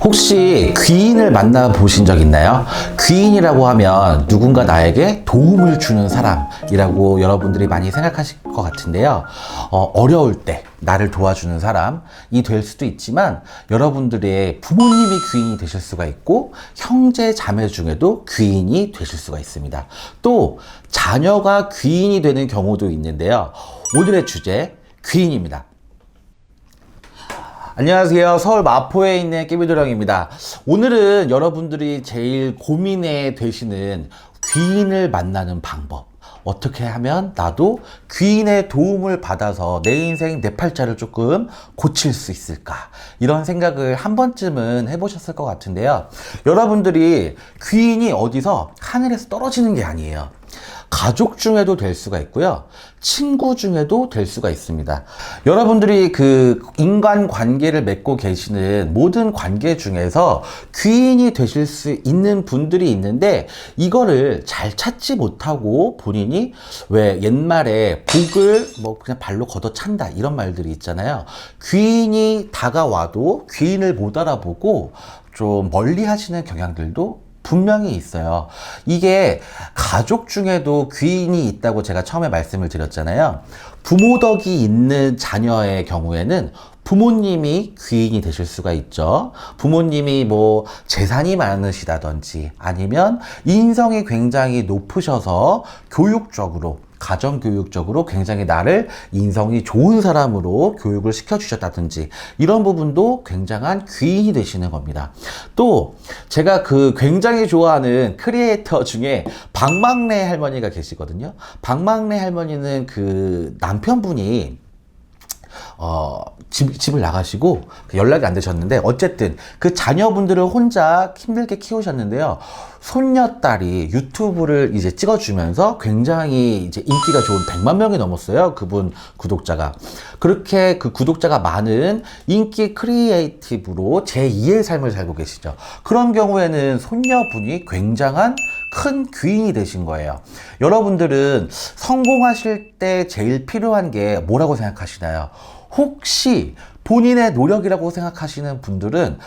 혹시 귀인을 만나보신 적 있나요? 귀인이라고 하면 누군가 나에게 도움을 주는 사람이라고 여러분들이 많이 생각하실 것 같은데요. 어려울 때 나를 도와주는 사람이 될 수도 있지만 여러분들의 부모님이 귀인이 되실 수가 있고 형제 자매 중에도 귀인이 되실 수가 있습니다. 또 자녀가 귀인이 되는 경우도 있는데요. 오늘의 주제 귀인입니다. 안녕하세요. 서울 마포에 있는 깨비도령입니다. 오늘은 여러분들이 제일 고민에 되시는 귀인을 만나는 방법, 어떻게 하면 나도 귀인의 도움을 받아서 내 인생 내 팔자를 조금 고칠 수 있을까, 이런 생각을 한 번쯤은 해보셨을 것 같은데요. 여러분들이 귀인이 어디서 하늘에서 떨어지는 게 아니에요. 가족 중에도 될 수가 있고요. 친구 중에도 될 수가 있습니다. 여러분들이 그 인간 관계를 맺고 계시는 모든 관계 중에서 귀인이 되실 수 있는 분들이 있는데, 이거를 잘 찾지 못하고 본인이 왜 옛말에 복을 뭐 그냥 발로 걷어 찬다, 이런 말들이 있잖아요. 귀인이 다가와도 귀인을 못 알아보고 좀 멀리 하시는 경향들도 분명히 있어요. 이게 가족 중에도 귀인이 있다고 제가 처음에 말씀을 드렸잖아요. 부모 덕이 있는 자녀의 경우에는 부모님이 귀인이 되실 수가 있죠. 부모님이 뭐 재산이 많으시다든지 아니면 인성이 굉장히 높으셔서 교육적으로, 가정교육적으로 굉장히 나를 인성이 좋은 사람으로 교육을 시켜주셨다든지, 이런 부분도 굉장한 귀인이 되시는 겁니다. 또 제가 그 굉장히 좋아하는 크리에이터 중에 박막래 할머니가 계시거든요. 박막래 할머니는 그 남편분이 집을 나가시고 연락이 안 되셨는데, 어쨌든 그 자녀분들을 혼자 힘들게 키우셨는데요. 손녀딸이 유튜브를 이제 찍어주면서 굉장히 이제 인기가 좋은 100만 명이 넘었어요. 그분 구독자가. 그렇게 그 구독자가 많은 인기 크리에이티브로 제2의 삶을 살고 계시죠. 그런 경우에는 손녀분이 굉장한 큰 귀인이 되신 거예요. 여러분들은 성공하실 때 제일 필요한 게 뭐라고 생각하시나요? 혹시 본인의 노력이라고 생각하시는 분들은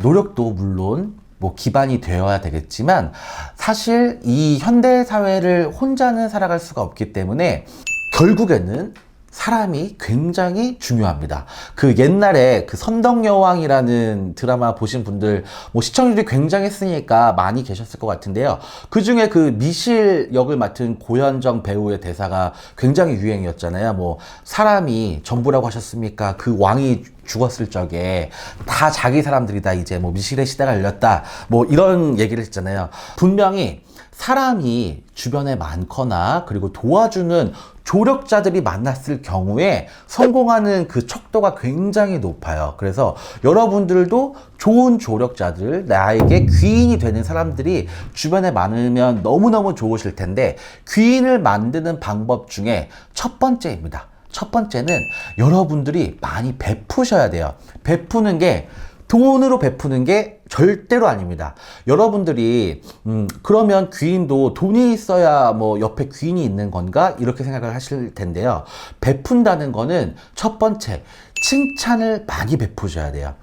노력도 물론 뭐 기반이 되어야 되겠지만, 사실 이 현대 사회를 혼자는 살아갈 수가 없기 때문에 결국에는 사람이 굉장히 중요합니다. 그 옛날에 그 선덕여왕이라는 드라마 보신 분들 뭐 시청률이 굉장했으니까 많이 계셨을 것 같은데요. 그 중에 그 미실 역을 맡은 고현정 배우의 대사가 굉장히 유행이었잖아요. 뭐 사람이 전부라고 하셨습니까? 그 왕이 죽었을 적에 다 자기 사람들이다, 이제 뭐 미실의 시대가 열렸다, 뭐 이런 얘기를 했잖아요. 분명히 사람이 주변에 많거나 그리고 도와주는 조력자들이 만났을 경우에 성공하는 그 척도가 굉장히 높아요. 그래서 여러분들도 좋은 조력자들, 나에게 귀인이 되는 사람들이 주변에 많으면 너무너무 좋으실 텐데, 귀인을 만드는 방법 중에 첫 번째입니다. 첫 번째는 여러분들이 많이 베푸셔야 돼요. 베푸는 게 돈으로 베푸는 게 절대로 아닙니다. 여러분들이 그러면 귀인도 돈이 있어야 뭐 옆에 귀인이 있는 건가, 이렇게 생각을 하실 텐데요. 베푼다는 거는 첫 번째, 칭찬을 많이 베푸셔야 돼요.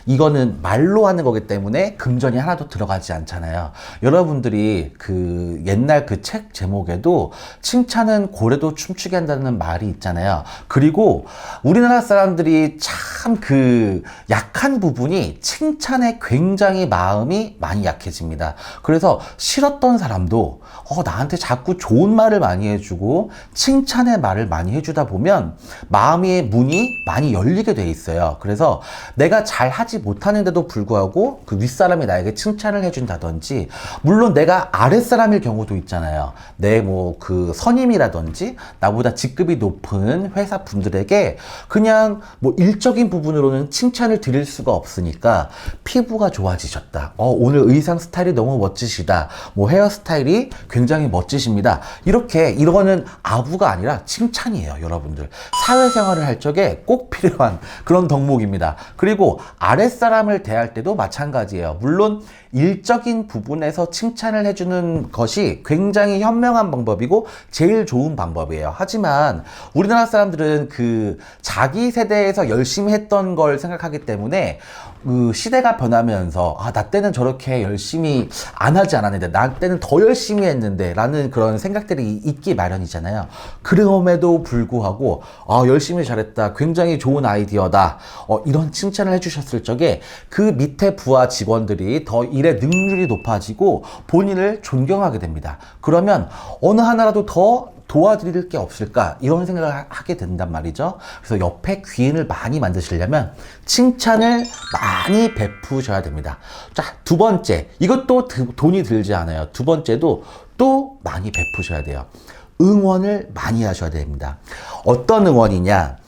이거는 말로 하는 거기 때문에 금전이 하나도 들어가지 않잖아요. 여러분들이 그 옛날 그 책 제목에도 칭찬은 고래도 춤추게 한다는 말이 있잖아요. 그리고 우리나라 사람들이 참 그 약한 부분이 칭찬에 굉장히 마음이 많이 약해집니다. 그래서 싫었던 사람도 나한테 자꾸 좋은 말을 많이 해주고 칭찬의 말을 많이 해주다 보면 마음의 문이 많이 열리게 돼 있어요. 그래서 내가 잘 하지 못하는데도 불구하고 그 윗사람이 나에게 칭찬을 해준다든지, 물론 내가 아랫사람일 경우도 있잖아요. 내 뭐 그 선임이라든지 나보다 직급이 높은 회사 분들에게 그냥 뭐 일적인 부분으로는 칭찬을 드릴 수가 없으니까, 피부가 좋아지셨다, 오늘 의상 스타일이 너무 멋지시다, 뭐 헤어스타일이 굉장히 멋지십니다, 이거는 아부가 아니라 칭찬이에요. 여러분들 사회생활을 할 적에 꼭 필요한 그런 덕목입니다. 그리고 아랫사람을 대할 때도 마찬가지예요. 물론 일적인 부분에서 칭찬을 해주는 것이 굉장히 현명한 방법이고 제일 좋은 방법이에요. 하지만 우리나라 사람들은 그 자기 세대에서 열심히 했던 걸 생각하기 때문에 그 시대가 변하면서 나 때는 저렇게 열심히 안 하지 않았는데 나 때는 더 열심히 했는데 라는 그런 생각들이 있기 마련이잖아요. 그럼에도 불구하고 열심히 잘했다, 굉장히 좋은 아이디어다, 이런 칭찬을 해주셨을 적에 그 밑에 부하 직원들이 더 일의 능률이 높아지고 본인을 존경하게 됩니다. 그러면 어느 하나라도 더 도와드릴 게 없을까, 이런 생각을 하게 된단 말이죠. 그래서 옆에 귀인을 많이 만드시려면 칭찬을 많이 베푸셔야 됩니다. 자, 두 번째, 이것도 돈이 들지 않아요. 두 번째도 또 많이 베푸셔야 돼요. 응원을 많이 하셔야 됩니다. 어떤 응원이냐,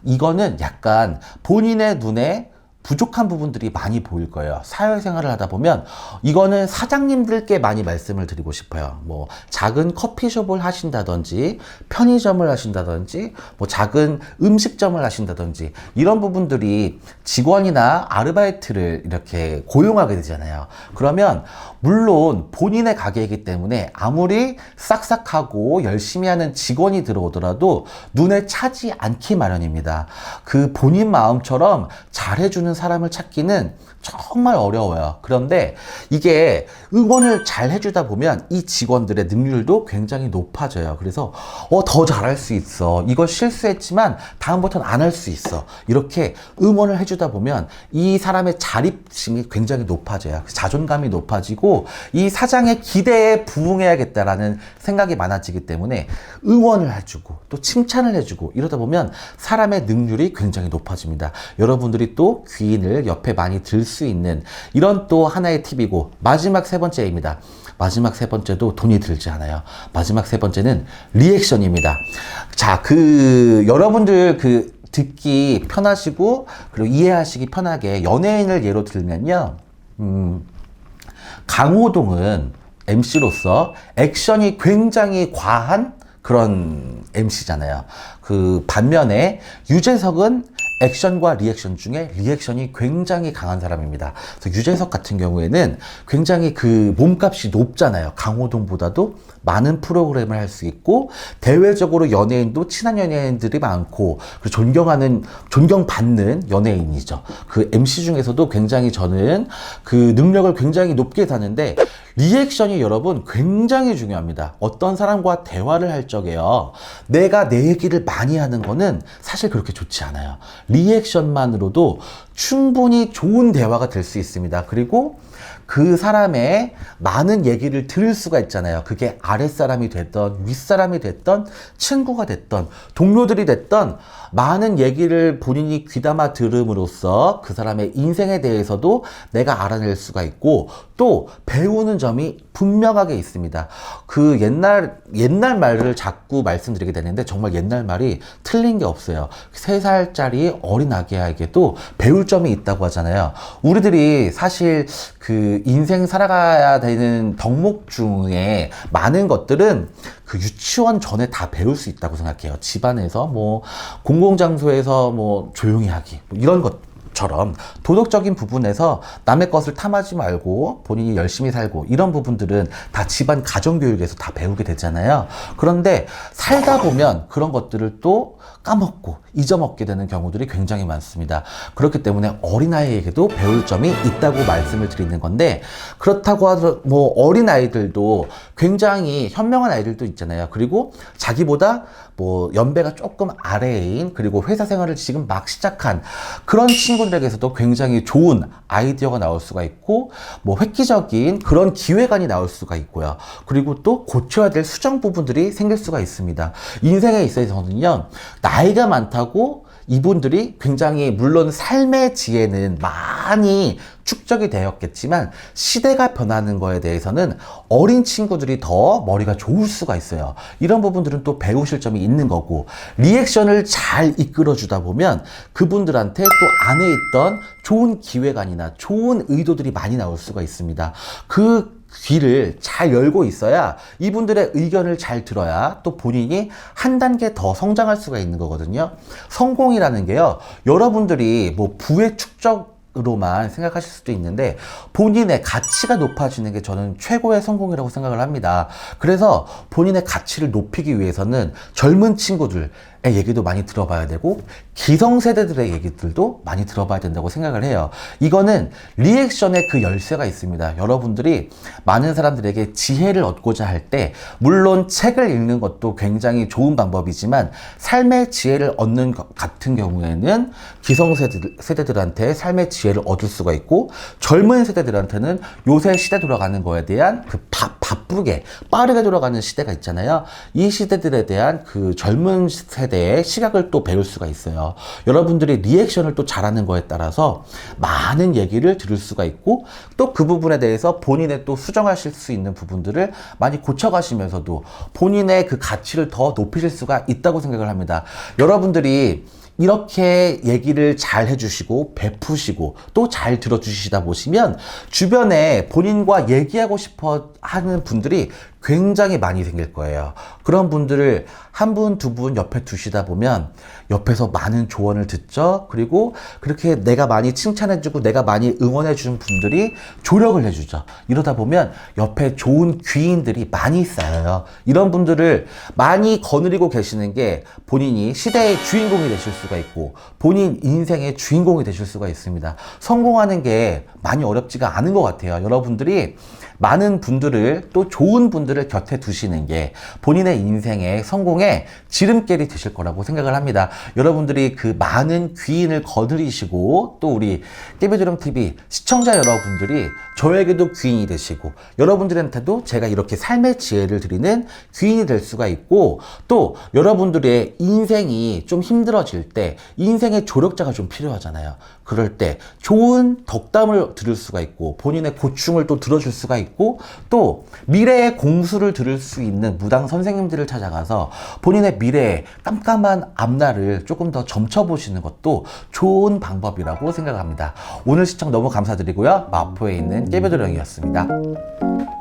이거는 약간 본인의 눈에 부족한 부분들이 많이 보일 거예요. 사회생활을 하다 보면 이거는 사장님들께 많이 말씀을 드리고 싶어요. 뭐 작은 커피숍을 하신다든지 편의점을 하신다든지 뭐 작은 음식점을 하신다든지 이런 부분들이 직원이나 아르바이트를 이렇게 고용하게 되잖아요. 그러면 물론 본인의 가게이기 때문에 아무리 싹싹하고 열심히 하는 직원이 들어오더라도 눈에 차지 않기 마련입니다. 그 본인 마음처럼 잘해주는 사람을 찾기는 정말 어려워요. 그런데 이게 응원을 잘 해주다 보면 이 직원들의 능률도 굉장히 높아져요. 그래서 더 잘할 수 있어, 이거 실수했지만 다음부터는 안 할 수 있어, 이렇게 응원을 해주다 보면 이 사람의 자립심이 굉장히 높아져요. 자존감이 높아지고 이 사장의 기대에 부응해야겠다라는 생각이 많아지기 때문에 응원을 해주고 또 칭찬을 해주고 이러다 보면 사람의 능률이 굉장히 높아집니다. 여러분들이 또 귀인을 옆에 많이 들 수 있는 이런 또 하나의 팁이고, 마지막 세 번째입니다. 마지막 세 번째도 돈이 들지 않아요. 마지막 세 번째는 리액션입니다. 자, 여러분들 듣기 편하시고 그리고 이해하시기 편하게 연예인을 예로 들면요, 강호동은 MC로서 액션이 굉장히 과한 그런 MC잖아요. 그 반면에 유재석은 액션과 리액션 중에 리액션이 굉장히 강한 사람입니다. 그래서 유재석 같은 경우에는 굉장히 그 몸값이 높잖아요. 강호동보다도 많은 프로그램을 할 수 있고, 대외적으로 연예인도 친한 연예인들이 많고, 그리고 존경받는 연예인이죠. 그 MC 중에서도 굉장히 저는 그 능력을 굉장히 높게 다는데, 리액션이 여러분 굉장히 중요합니다. 어떤 사람과 대화를 할 적에요, 내가 내 얘기를 많이 하는 거는 사실 그렇게 좋지 않아요. 리액션만으로도 충분히 좋은 대화가 될 수 있습니다. 그리고 그 사람의 많은 얘기를 들을 수가 있잖아요. 그게 아랫사람이 됐던 윗사람이 됐던 친구가 됐던 동료들이 됐던 많은 얘기를 본인이 귀담아 들음으로써 그 사람의 인생에 대해서도 내가 알아낼 수가 있고, 또 배우는 점이 분명하게 있습니다. 그 옛날 말을 자꾸 말씀드리게 되는데 정말 옛날 말이 틀린 게 없어요. 3살짜리 어린 아기에게도 배울 점이 있다고 하잖아요. 우리들이 사실 그 인생 살아가야 되는 덕목 중에 많은 것들은 그 유치원 전에 다 배울 수 있다고 생각해요. 집안에서 뭐 공공장소에서 뭐 조용히 하기, 뭐 이런 것처럼 도덕적인 부분에서 남의 것을 탐하지 말고 본인이 열심히 살고, 이런 부분들은 다 집안 가정교육에서 다 배우게 되잖아요. 그런데 살다 보면 그런 것들을 또 까먹고 잊어먹게 되는 경우들이 굉장히 많습니다. 그렇기 때문에 어린아이에게도 배울 점이 있다고 말씀을 드리는 건데, 그렇다고 하더라도 뭐 어린아이들도 굉장히 현명한 아이들도 있잖아요. 그리고 자기보다 뭐 연배가 조금 아래인, 그리고 회사 생활을 지금 막 시작한 그런 친구들에게서도 굉장히 좋은 아이디어가 나올 수가 있고, 뭐 획기적인 그런 기획안이 나올 수가 있고요. 그리고 또 고쳐야 될 수정 부분들이 생길 수가 있습니다. 인생에 있어서는요, 나이가 많다고 이분들이 굉장히, 물론 삶의 지혜는 많이 축적이 되었겠지만 시대가 변하는 거에 대해서는 어린 친구들이 더 머리가 좋을 수가 있어요. 이런 부분들은 또 배우실 점이 있는 거고, 리액션을 잘 이끌어 주다 보면 그분들한테 또 안에 있던 좋은 기획안이나 좋은 의도들이 많이 나올 수가 있습니다. 그 귀를 잘 열고 있어야, 이분들의 의견을 잘 들어야 또 본인이 한 단계 더 성장할 수가 있는 거거든요. 성공이라는 게요, 여러분들이 뭐 부의 축적 로만 생각하실 수도 있는데 본인의 가치가 높아지는 게 저는 최고의 성공이라고 생각을 합니다. 그래서 본인의 가치를 높이기 위해서는 젊은 친구들의 얘기도 많이 들어봐야 되고 기성세대들의 얘기들도 많이 들어봐야 된다고 생각을 해요. 이거는 리액션의 그 열쇠가 있습니다. 여러분들이 많은 사람들에게 지혜를 얻고자 할 때 물론 책을 읽는 것도 굉장히 좋은 방법이지만 삶의 지혜를 얻는 것 같은 경우에는 기성세대들한테 삶의 지혜를 얻을 수가 있고 젊은 세대들한테는 요새 시대 돌아가는 거에 대한 그 바쁘게 빠르게 돌아가는 시대가 있잖아요. 이 시대들에 대한 그 젊은 세대의 시각을 또 배울 수가 있어요. 여러분들이 리액션을 또 잘하는 거에 따라서 많은 얘기를 들을 수가 있고 또 그 부분에 대해서 본인의 또 수정하실 수 있는 부분들을 많이 고쳐가시면서도 본인의 그 가치를 더 높이실 수가 있다고 생각을 합니다. 여러분들이 이렇게 얘기를 잘 해주시고 베푸시고 또 잘 들어주시다 보시면 주변에 본인과 얘기하고 싶어 하는 분들이 굉장히 많이 생길 거예요. 그런 분들을 한 분, 두 분 옆에 두시다 보면 옆에서 많은 조언을 듣죠. 그리고 그렇게 내가 많이 칭찬해주고 내가 많이 응원해주는 분들이 조력을 해주죠. 이러다 보면 옆에 좋은 귀인들이 많이 쌓여요. 이런 분들을 많이 거느리고 계시는 게 본인이 시대의 주인공이 되실 수가 있고 본인 인생의 주인공이 되실 수가 있습니다. 성공하는 게 많이 어렵지가 않은 것 같아요. 여러분들이 많은 분들을 또 좋은 분들을 곁에 두시는 게 본인의 인생의 성공에 지름길이 되실 거라고 생각을 합니다. 여러분들이 그 많은 귀인을 거느리시고 또 우리 깨비드럼TV 시청자 여러분들이 저에게도 귀인이 되시고 여러분들한테도 제가 이렇게 삶의 지혜를 드리는 귀인이 될 수가 있고 또 여러분들의 인생이 좀 힘들어질 때 인생의 조력자가 좀 필요하잖아요. 그럴 때 좋은 덕담을 들을 수가 있고 본인의 고충을 또 들어줄 수가 있고 또 미래의 공수를 들을 수 있는 무당 선생님들을 찾아가서 본인의 미래의 깜깜한 앞날을 조금 더 점쳐보시는 것도 좋은 방법이라고 생각합니다. 오늘 시청 너무 감사드리고요. 마포에 있는 깨비도령이었습니다.